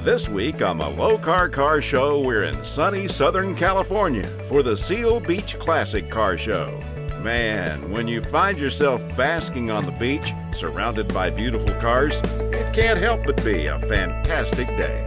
This week on the Lokar Car Show, we're in sunny Southern California for the Seal Beach Classic Car Show. Man, when you find yourself basking on the beach, surrounded by beautiful cars, it can't help but be a fantastic day.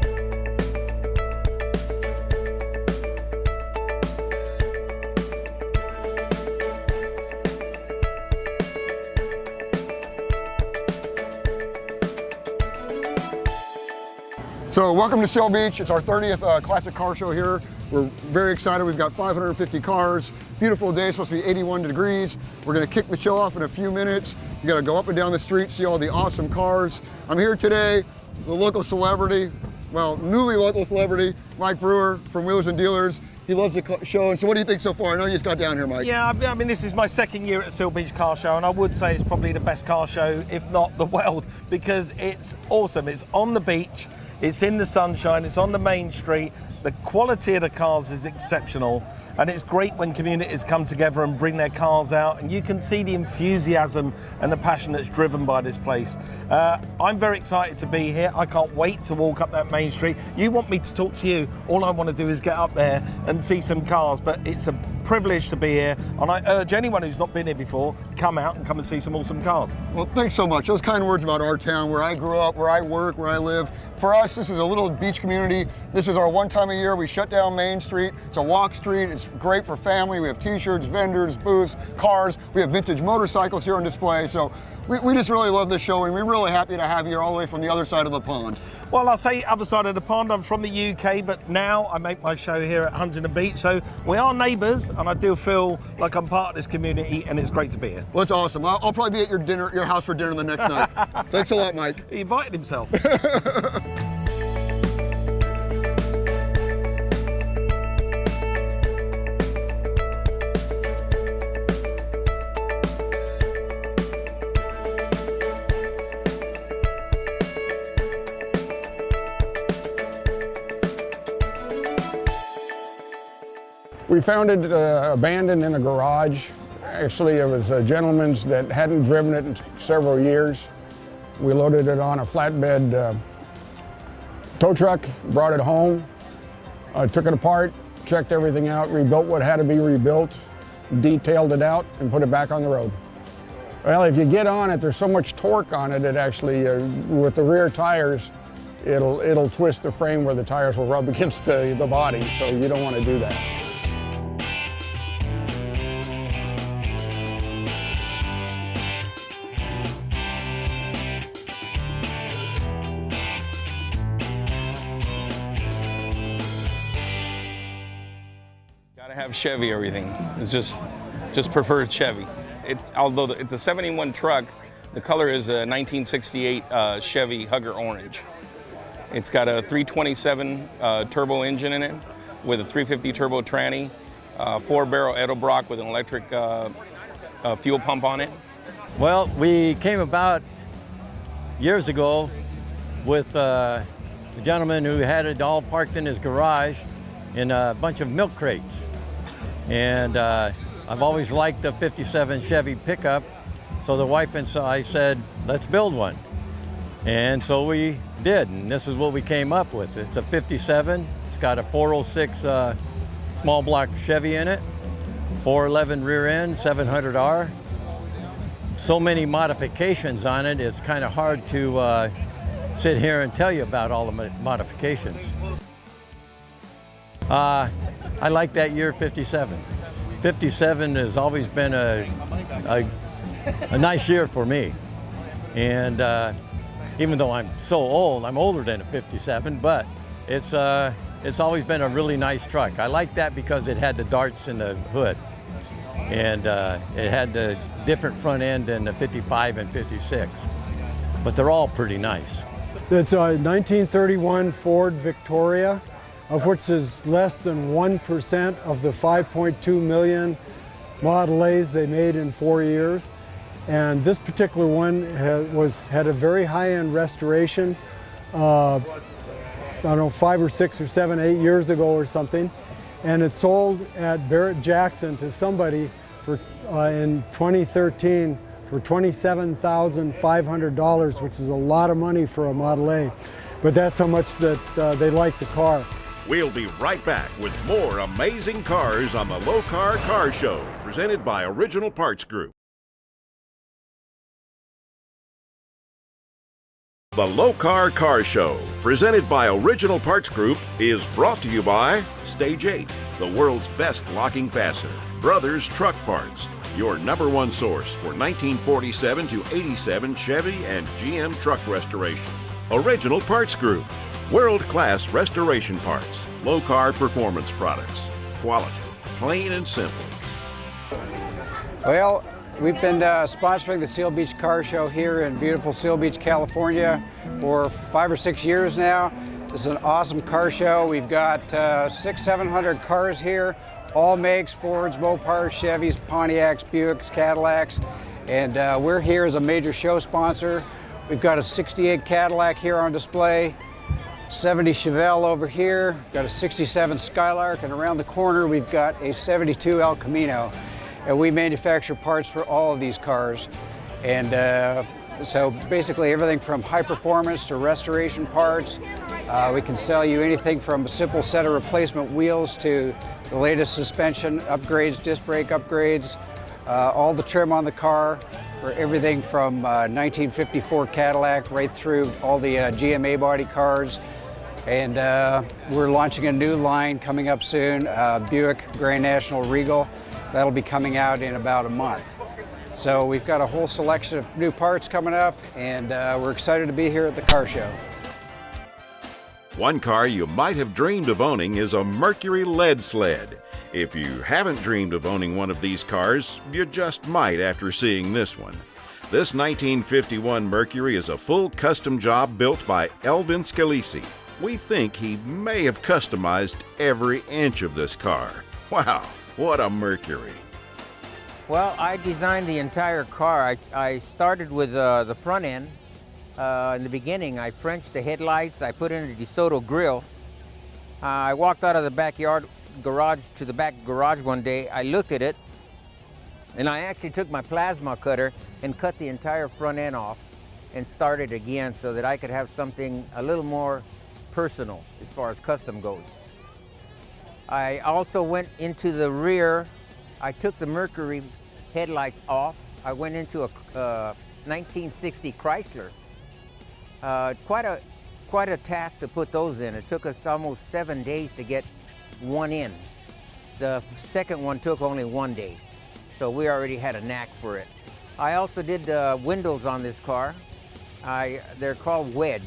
So welcome to Seal Beach. It's our 30th Classic Car Show here. We're very excited. We've got 550 cars. Beautiful day, it's supposed to be 81 degrees. We're gonna kick the show off in a few minutes. You gotta go up and down the street, see all the awesome cars. I'm here today, the local celebrity, well, newly local celebrity, Mike Brewer from Wheelers and Dealers. He loves the show. And so what do you think so far? I know you just got down here, Mike. Yeah, I mean, this is my second year at Seal Beach Car Show, and I would say it's probably the best car show, if not the world, because it's awesome. It's on the beach, it's in the sunshine, it's on the main street. The quality of the cars is exceptional, and it's great when communities come together and bring their cars out, and you can see the enthusiasm and the passion that's driven by this place. I'm very excited to be here. I can't wait to walk up that main street. You want me to talk to you, all I want to do is get up there and see some cars, but it's a privilege to be here, and I urge anyone who's not been here before, come out and come and see some awesome cars. Well, thanks so much. Those kind words about our town, where I grew up, where I work, where I live. For us, this is a little beach community. This is our one time a year. We shut down Main Street. It's a walk street. It's great for family. We have t-shirts, vendors, booths, cars. We have vintage motorcycles here on display. So we just really love this show, and we're really happy to have you here all the way from the other side of the pond. Well, I'll say other side of the pond. I'm from the UK, but now I make my show here at Huntington Beach. So we are neighbours, and I do feel like I'm part of this community, and it's great to be here. Well, it's awesome. I'll probably be at your house for dinner the next night. Thanks a lot, Mike. He invited himself. We found it abandoned in a garage. Actually, it was a gentleman's that hadn't driven it in several years. We loaded it on a flatbed tow truck, brought it home, took it apart, checked everything out, rebuilt what had to be rebuilt, detailed it out, and put it back on the road. Well, if you get on it, there's so much torque on it, it actually, with the rear tires, it'll twist the frame where the tires will rub against the body, so you don't want to do that. Gotta have Chevy everything. It's just preferred Chevy. Although it's a 71 truck, the color is a 1968 Chevy Hugger Orange. It's got a 327 turbo engine in it with a 350 turbo tranny, 4-barrel Edelbrock with an electric fuel pump on it. Well, we came about years ago with a gentleman who had it all parked in his garage in a bunch of milk crates. And I've always liked the 57 Chevy pickup, so the wife and I said, let's build one. And so we did, and this is what we came up with. It's a 57, it's got a 406 small block Chevy in it, 411 rear end, 700R. So many modifications on it, it's kind of hard to sit here and tell you about all the modifications. I like that year 57. 57 has always been a nice year for me. And even though I'm so old, I'm older than a 57, but it's always been a really nice truck. I like that because it had the darts in the hood. And it had the different front end than the 55 and 56. But they're all pretty nice. It's a 1931 Ford Victoria, of which is less than 1% of the 5.2 million Model A's they made in 4 years. And this particular one had a very high-end restoration, I don't know, 5 or 6 or 7, 8 years ago or something. And it sold at Barrett Jackson to somebody for, in 2013 for $27,500, which is a lot of money for a Model A. but that's how much that they like the car. We'll be right back with more amazing cars on the Lokar Car Show, presented by Original Parts Group. The Lokar Car Show, presented by Original Parts Group, is brought to you by Stage 8, the world's best locking fastener. Brothers Truck Parts, your #1 source for 1947 to 87 Chevy and GM truck restoration. Original Parts Group, world-class restoration parts. Lokar Performance Products. Quality, plain and simple. Well, we've been sponsoring the Seal Beach Car Show here in beautiful Seal Beach, California for 5 or 6 years now. This is an awesome car show. We've got 600-700 cars here, all makes, Fords, Mopars, Chevys, Pontiacs, Buicks, Cadillacs, and we're here as a major show sponsor. We've got a 68 Cadillac here on display, 70 Chevelle over here, we've got a 67 Skylark, and around the corner we've got a 72 El Camino. And we manufacture parts for all of these cars. And so basically everything from high performance to restoration parts. We can sell you anything from a simple set of replacement wheels to the latest suspension upgrades, disc brake upgrades, all the trim on the car, for everything from 1954 Cadillac right through all the GMA body cars. And we're launching a new line coming up soon, Buick Grand National Regal. That'll be coming out in about a month. So we've got a whole selection of new parts coming up, and we're excited to be here at the car show. One car you might have dreamed of owning is a Mercury lead sled. If you haven't dreamed of owning one of these cars, you just might after seeing this one. This 1951 Mercury is a full custom job built by Elvin Scalisi. We think he may have customized every inch of this car. Wow, what a Mercury. Well, I designed the entire car. I started with the front end. In the beginning, I Frenched the headlights. I put in a DeSoto grill. I walked out of the backyard garage to the back garage one day. I looked at it, and I actually took my plasma cutter and cut the entire front end off and started again so that I could have something a little more personal as far as custom goes. I also went into the rear. I took the Mercury headlights off. I went into a 1960 Chrysler. Quite a task to put those in. It took us almost 7 days to get one in. The second one took only 1 day, so we already had a knack for it. I also did the windows on this car. They're called wedged.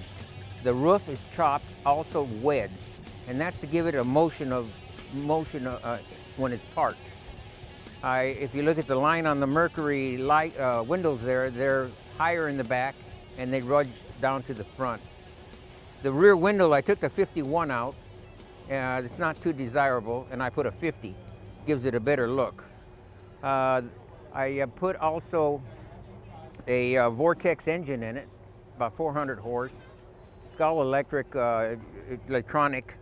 The roof is chopped, also wedged, and that's to give it a motion when it's parked. If you look at the line on the Mercury light windows there, they're higher in the back and they rudge down to the front. The rear window, I took the 51 out. It's not too desirable, and I put a 50. Gives it a better look. I put also a Vortex engine in it, about 400 horse. It's all electric, electronic.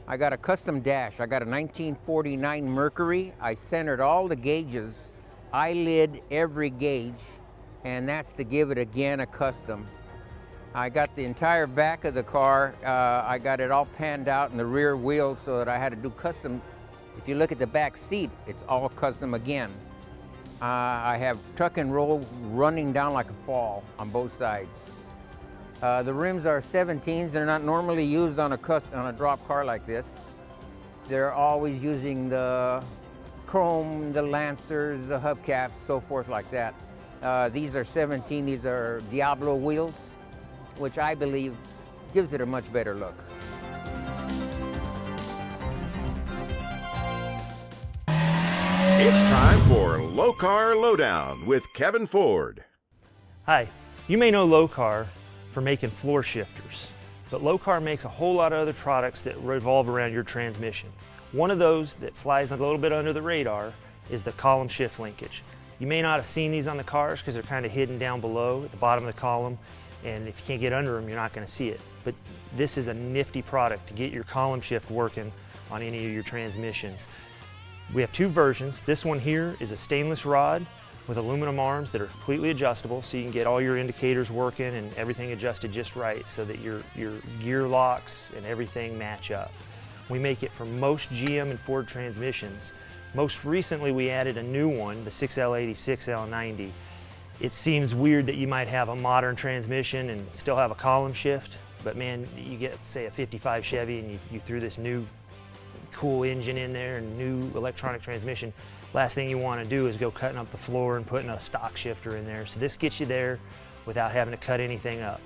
I got a custom dash. I got a 1949 Mercury. I centered all the gauges. I lid every gauge, and that's to give it again a custom. I got the entire back of the car. I got it all panned out in the rear wheels so that I had to do custom. If you look at the back seat, it's all custom again. I have tuck and roll running down like a fall on both sides. The rims are 17s. They're not normally used on a drop car like this. They're always using the chrome, the Lancers, the hubcaps, so forth like that. These are 17. These are Diablo wheels, which I believe gives it a much better look. It's time for Lokar Lowdown with Kevin Ford. Hi, you may know Lokar for making floor shifters, but Lokar makes a whole lot of other products that revolve around your transmission. One of those that flies a little bit under the radar is the column shift linkage. You may not have seen these on the cars because they're kind of hidden down below at the bottom of the column, and if you can't get under them, you're not going to see it. But this is a nifty product to get your column shift working on any of your transmissions. We have two versions. This one here is a stainless rod with aluminum arms that are completely adjustable, so you can get all your indicators working and everything adjusted just right so that your gear locks and everything match up. We make it for most GM and Ford transmissions. Most recently we added a new one, the 6L80, 6L90. It seems weird that you might have a modern transmission and still have a column shift, but man, you get, say, a 55 Chevy and you threw this new cool engine in there and new electronic transmission. Last thing you want to do is go cutting up the floor and putting a stock shifter in there. So this gets you there without having to cut anything up.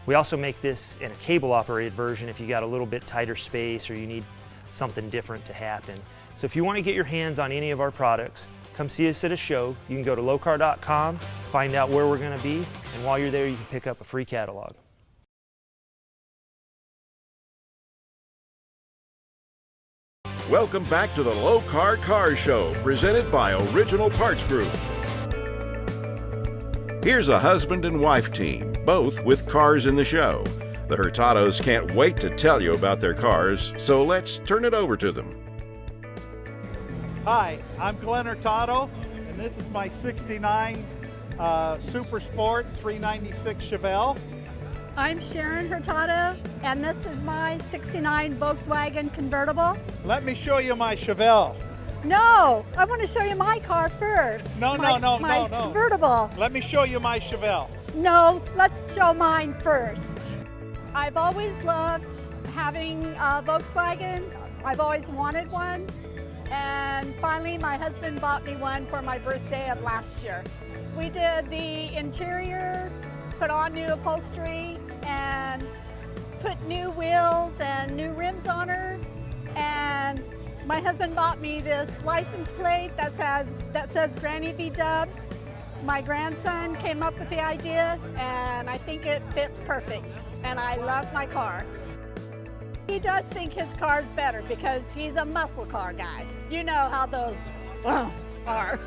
We also make this in a cable operated version if you got a little bit tighter space or you need something different to happen. So if you want to get your hands on any of our products, come see us at a show. You can go to lokar.com, find out where we're going to be, and while you're there you can pick up a free catalog. Welcome back to the Lokar Car Show, presented by Original Parts Group. Here's a husband and wife team, both with cars in the show. The Hurtados can't wait to tell you about their cars, so let's turn it over to them. Hi, I'm Glenn Hurtado, and this is my 69 Super Sport 396 Chevelle. I'm Sharon Hurtado, and this is my 69 Volkswagen convertible. Let me show you my Chevelle. No, I want to show you my car first. No. My convertible. Let me show you my Chevelle. No, let's show mine first. I've always loved having a Volkswagen. I've always wanted one. And finally, my husband bought me one for my birthday of last year. We did the interior, put on new upholstery, and put new wheels and new rims on her. And my husband bought me this license plate that says Granny B Dub. My grandson came up with the idea, and I think it fits perfect. And I love my car. He does think his car's better because he's a muscle car guy. You know how those are.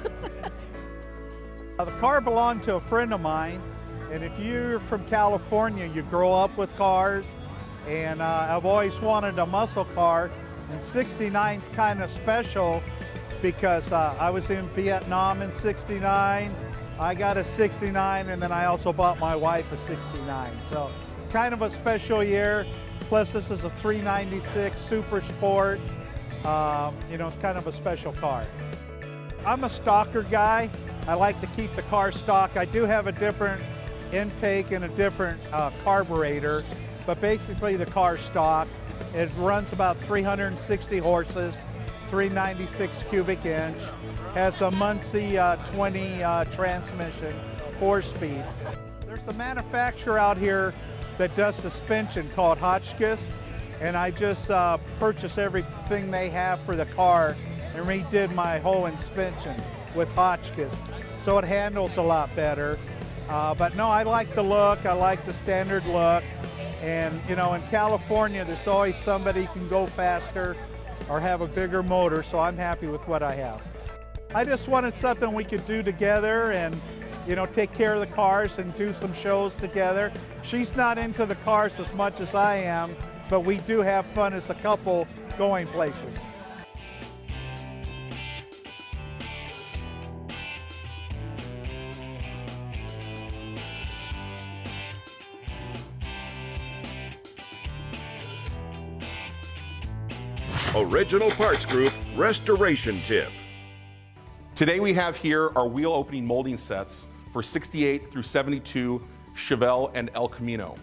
The car belonged to a friend of mine, and if you're from California, you grow up with cars, and I've always wanted a muscle car, and 69's kind of special because I was in Vietnam in 69, I got a 69, and then I also bought my wife a 69. So kind of a special year. Plus this is a 396 Super Sport. You know, it's kind of a special car. I'm a stocker guy. I like to keep the car stock. I do have a different intake and a different carburetor, but basically the car stock. It runs about 360 horses, 396 cubic inch, has a Muncie 20 transmission, 4-speed. There's a manufacturer out here that does suspension called Hotchkiss, and I just purchased everything they have for the car and redid my whole suspension with Hotchkiss, so it handles a lot better. But no, I like the look, I like the standard look, and you know, in California there's always somebody who can go faster or have a bigger motor, so I'm happy with what I have. I just wanted something we could do together and, you know, take care of the cars and do some shows together. She's not into the cars as much as I am, but we do have fun as a couple going places. Original Parts Group Restoration Tip. Today we have here our wheel opening molding sets for 68 through 72 Chevelle and El Camino.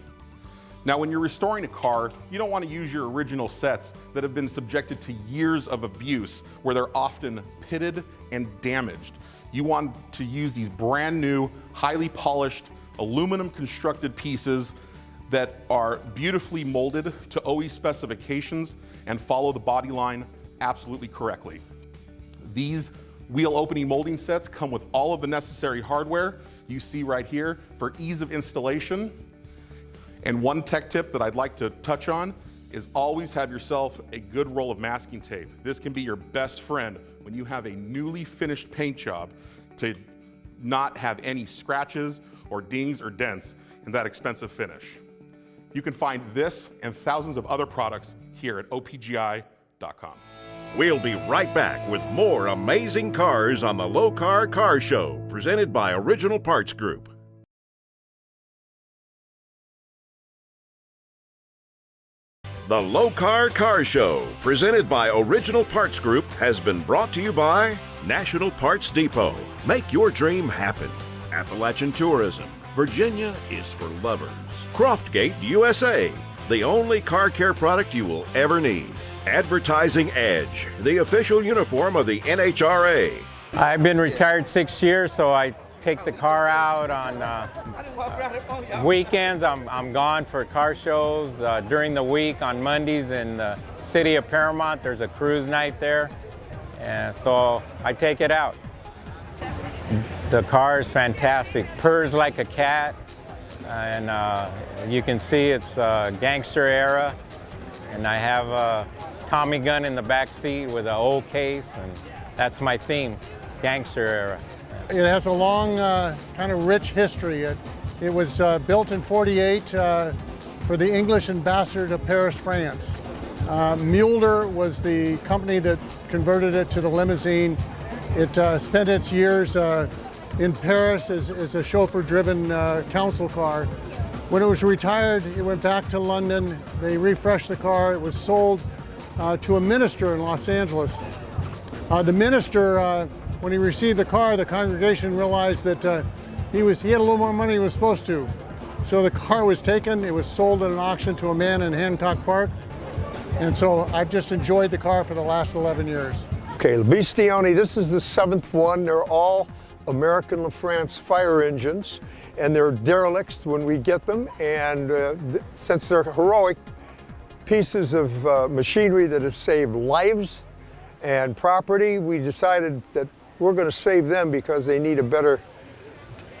Now when you're restoring a car, you don't want to use your original sets that have been subjected to years of abuse where they're often pitted and damaged. You want to use these brand new, highly polished, aluminum constructed pieces that are beautifully molded to OE specifications and follow the body line absolutely correctly. These wheel opening molding sets come with all of the necessary hardware you see right here for ease of installation. And one tech tip that I'd like to touch on is always have yourself a good roll of masking tape. This can be your best friend when you have a newly finished paint job to not have any scratches or dings or dents in that expensive finish. You can find this and thousands of other products here at opgi.com. We'll be right back with more amazing cars on the Lokar Car Show, presented by Original Parts Group. The Lokar Car Show, presented by Original Parts Group, has been brought to you by National Parts Depot. Make your dream happen. Appalachian Tourism. Virginia is for lovers. Croftgate USA, the only car care product you will ever need. Advertising Edge, the official uniform of the NHRA. I've been retired 6 years, so I take the car out on weekends. I'm gone for car shows. During the week on Mondays in the city of Paramount, there's a cruise night there. And so I take it out. The car is fantastic, purrs like a cat, and you can see it's gangster era. And I have a Tommy gun in the back seat with an old case, and that's my theme, gangster era. It has a long, kind of rich history. It was built in '48 for the English ambassador to Paris, France. Mulder was the company that converted it to the limousine. It spent its years in Paris as a chauffeur-driven council car. When it was retired, it went back to London. They refreshed the car. It was sold to a minister in Los Angeles. The minister, when he received the car, the congregation realized that he had a little more money than he was supposed to. So the car was taken. It was sold at an auction to a man in Hancock Park. And so I've just enjoyed the car for the last 11 years. Okay, the Bastioni, this is the 7th one. They're all American LaFrance fire engines, and they're derelicts when we get them. And since they're heroic pieces of machinery that have saved lives and property, we decided that we're going to save them because they need a better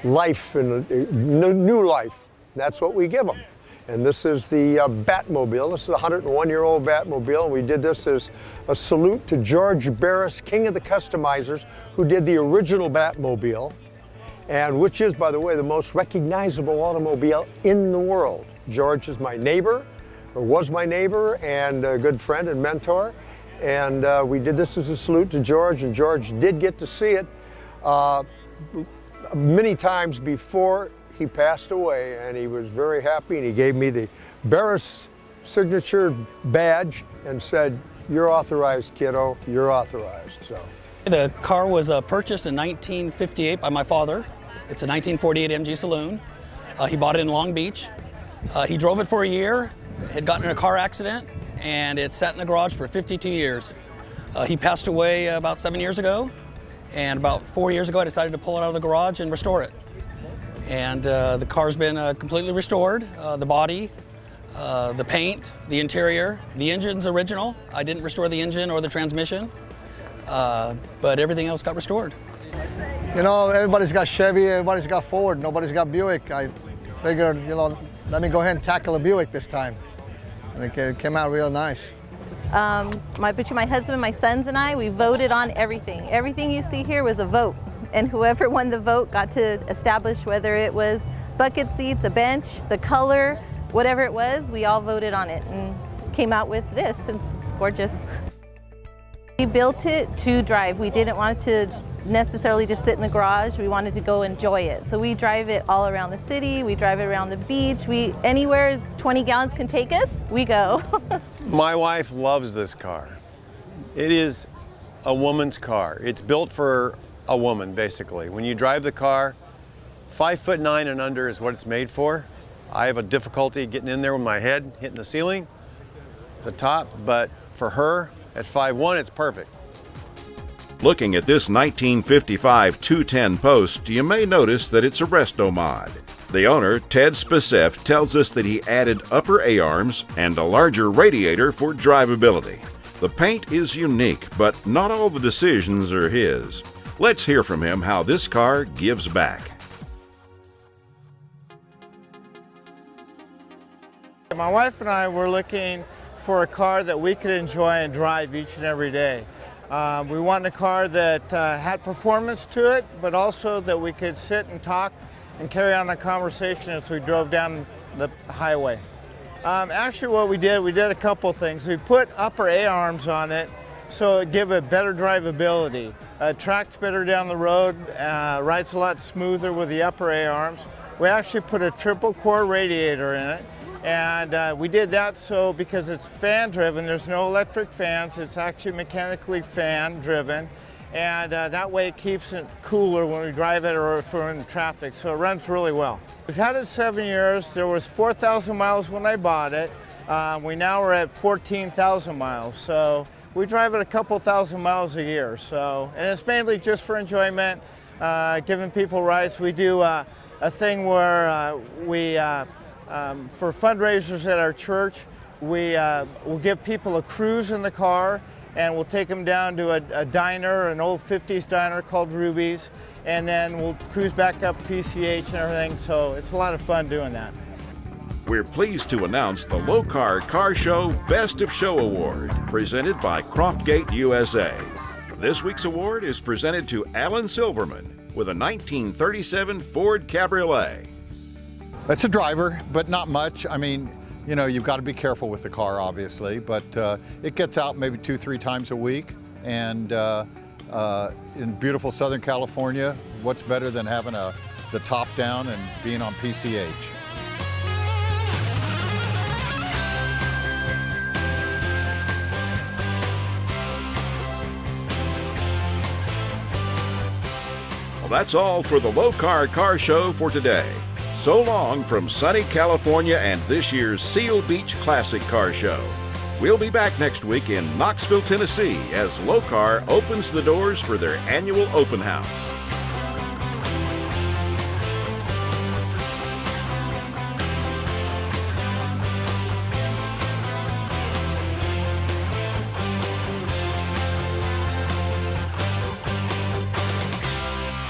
life and a new life. That's what we give them. And this is the Batmobile. This is a 101-year-old Batmobile. We did this as a salute to George Barris, king of the customizers, who did the original Batmobile, and which is, by the way, the most recognizable automobile in the world. George is my neighbor, or was my neighbor, and a good friend and mentor. And we did this as a salute to George, and George did get to see it many times before he passed away, and he was very happy, and he gave me the Barris signature badge and said, "You're authorized, kiddo, you're authorized." So the car was purchased in 1958 by my father. It's a 1948 MG Saloon. He bought it in Long Beach. He drove it for a year, had gotten in a car accident, and it sat in the garage for 52 years. He passed away about 7 years ago, and about 4 years ago I decided to pull it out of the garage and restore it. And the car's been completely restored. The body, the paint, the interior, the engine's original. I didn't restore the engine or the transmission, but everything else got restored. You know, everybody's got Chevy, everybody's got Ford, nobody's got Buick. I figured, you know, let me go ahead and tackle a Buick this time. And it came out real nice. Between my husband, my sons, and I, we voted on everything. Everything you see here was a vote. And whoever won the vote got to establish whether it was bucket seats, a bench, the color, whatever it was, we all voted on it and came out with this. It's gorgeous. We built it to drive. We didn't want it to necessarily just sit in the garage. We wanted to go enjoy it. So we drive it all around the city. We drive it around the beach. Anywhere 20 gallons can take us, we go. My wife loves this car. It is a woman's car. It's built for a woman, basically. When you drive the car, 5'9" and under is what it's made for. I have a difficulty getting in there with my head hitting the ceiling, the top, but for her, at 5'1", it's perfect. Looking at this 1955 210 Post, you may notice that it's a resto mod. The owner, Ted Spacef, tells us that he added upper A-arms and a larger radiator for drivability. The paint is unique, but not all the decisions are his. Let's hear from him how this car gives back. My wife and I were looking for a car that we could enjoy and drive each and every day. We wanted a car that had performance to it, but also that we could sit and talk and carry on a conversation as we drove down the highway. Actually what we did a couple things. We put upper A-arms on it so it give it better drivability. Tracks better down the road, rides a lot smoother with the upper A-arms. We actually put a triple core radiator in it, and we did that so because it's fan driven, there's no electric fans, it's actually mechanically fan driven, and that way it keeps it cooler when we drive it or if we're in traffic, so it runs really well. We've had it 7 years. There was 4,000 miles when I bought it. We now are at 14,000 miles, so we drive it a couple thousand miles a year. So, and it's mainly just for enjoyment, giving people rides. We do a thing where for fundraisers at our church, we'll give people a cruise in the car, and we'll take them down to a diner, an old 50s diner called Ruby's, and then we'll cruise back up PCH and everything, so it's a lot of fun doing that. We're pleased to announce the Lokar Car Show Best of Show Award, presented by Croftgate USA. This week's award is presented to Alan Silverman with a 1937 Ford Cabriolet. It's a driver, but not much. I mean, you know, you've got to be careful with the car, obviously, but it gets out maybe 2-3 times a week. And in beautiful Southern California, what's better than having the top down and being on PCH? Well, that's all for the Lokar Car Show for today. So long from sunny California and this year's Seal Beach Classic Car Show. We'll be back next week in Knoxville, Tennessee as Lokar opens the doors for their annual open house.